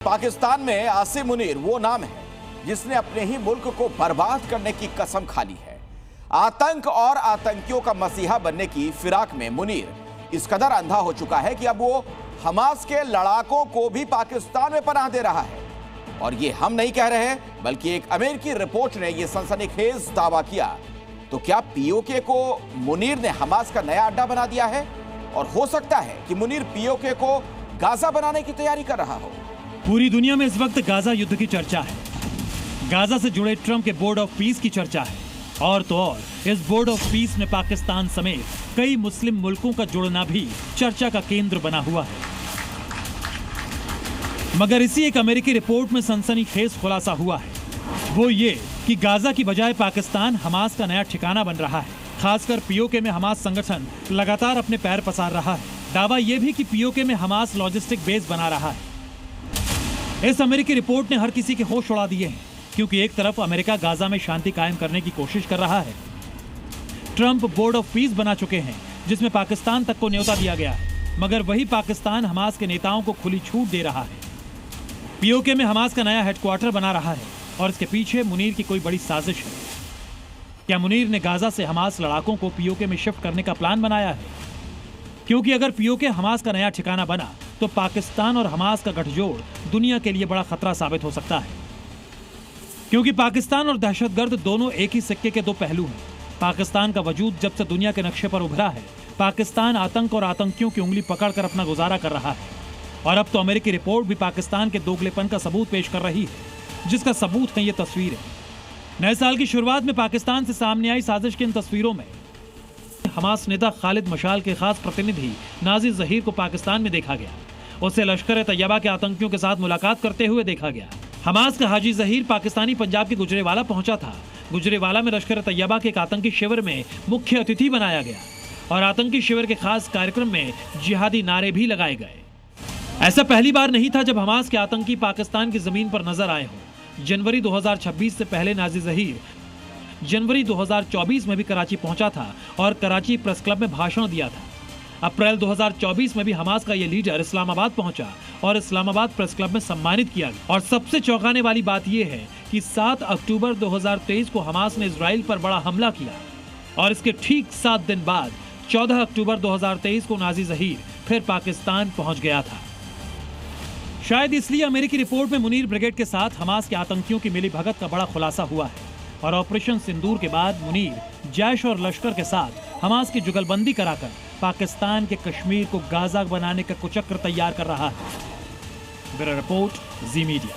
पाकिस्तान में आसिम मुनीर वो नाम है जिसने अपने ही मुल्क को बर्बाद करने की कसम खा ली है। आतंक और आतंकियों का मसीहा बनने की फिराक में मुनीर इस कदर अंधा हो चुका है कि अब वो हमास के लड़ाकों को भी पाकिस्तान में पनाह दे रहा है। और ये हम नहीं कह रहे हैं, बल्कि एक अमेरिकी रिपोर्ट ने यह सनसनीखेज दावा किया। तो क्या पीओके को मुनीर ने हमास का नया अड्डा बना दिया है? और हो सकता है कि मुनीर पीओके को गाजा बनाने की तैयारी कर रहा हो। पूरी दुनिया में इस वक्त गाजा युद्ध की चर्चा है। गाजा से जुड़े ट्रंप के बोर्ड ऑफ पीस की चर्चा है। और तो और इस बोर्ड ऑफ पीस में पाकिस्तान समेत कई मुस्लिम मुल्कों का जुड़ना भी चर्चा का केंद्र बना हुआ है। मगर इसी एक अमेरिकी रिपोर्ट में सनसनीखेज खुलासा हुआ है, वो ये कि गाजा की बजाय पाकिस्तान हमास का नया ठिकाना बन रहा है। खासकर पीओके में हमास संगठन लगातार अपने पैर पसार रहा है। दावा यह भी कि पीओके में हमास लॉजिस्टिक बेस बना रहा है। इस अमेरिकी रिपोर्ट ने हर किसी के होश उड़ा दिए हैं, क्योंकि एक तरफ अमेरिका गाजा में शांति कायम करने की कोशिश कर रहा है। ट्रंप बोर्ड ऑफ पीस बना चुके हैं, जिसमें पाकिस्तान तक को न्योता दिया गया है। मगर वही पाकिस्तान हमास के नेताओं को खुली छूट दे रहा है। पीओके में हमास का नया हेडक्वार्टर बना रहा है और इसके पीछे मुनीर की कोई बड़ी साजिश है। क्या मुनीर ने गाजा से हमास लड़ाकों को पीओके में शिफ्ट करने का प्लान बनाया है? क्योंकि अगर पीओके हमास का नया ठिकाना बना तो पाकिस्तान और हमास का गठजोड़ दुनिया के लिए बड़ा खतरा साबित हो सकता है। क्योंकि पाकिस्तान और दहशतगर्द दोनों एक ही सिक्के के दो पहलू हैं। पाकिस्तान का वजूद जब से दुनिया के नक्शे पर उभरा है, पाकिस्तान आतंक और आतंकियों की उंगली पकड़कर अपना गुजारा कर रहा है। और अब तो अमेरिकी रिपोर्ट भी पाकिस्तान के दोगलेपन का सबूत पेश कर रही है, जिसका सबूत है ये तस्वीरें। नए साल की शुरुआत में पाकिस्तान से सामने आई साजिश की इन तस्वीरों में हमास नेता खालिद मशाल के खास प्रतिनिधि नाज़िर ज़हीर को पाकिस्तान में देखा गया। उसे लश्कर तैयबा के आतंकियों के साथ मुलाकात करते हुए देखा गया। हमास का हाजी ज़हीर पाकिस्तानी पंजाब के गुजरेवाला पहुंचा था। गुजरेवाला में लश्कर तैयबा के एक आतंकी शिविर में मुख्य अतिथि बनाया गया और आतंकी शिविर के खास कार्यक्रम में जिहादी नारे भी लगाए गए। ऐसा पहली बार नहीं था जब हमास के आतंकी पाकिस्तान की जमीन पर नजर आए हों। जनवरी 2026 से पहले नाज़िर ज़हीर जनवरी 2024 में भी कराची पहुंचा था और कराची प्रेस क्लब में भाषण दिया था। अप्रैल 2024 में भी हमास का ये लीडर इस्लामाबाद पहुंचा और इस्लामाबाद प्रेस क्लब में सम्मानित किया गया। और सबसे चौंकाने वाली बात यह है कि 7 अक्टूबर 2023 को हमास ने इजराइल पर बड़ा हमला किया और इसके ठीक 7 दिन बाद 14 अक्टूबर 2023 को नाज़िर ज़हीर फिर पाकिस्तान पहुंच गया था। शायद इसलिए अमेरिकी रिपोर्ट में मुनीर ब्रिगेड के साथ हमास के आतंकियों की मिलीभगत का बड़ा खुलासा हुआ है। और ऑपरेशन सिंदूर के बाद मुनीर जैश और लश्कर के साथ हमास की जुगलबंदी कराकर पाकिस्तान के कश्मीर को गाजा बनाने का कुचक्र तैयार कर रहा है। ब्यूरो रिपोर्ट, जी मीडिया।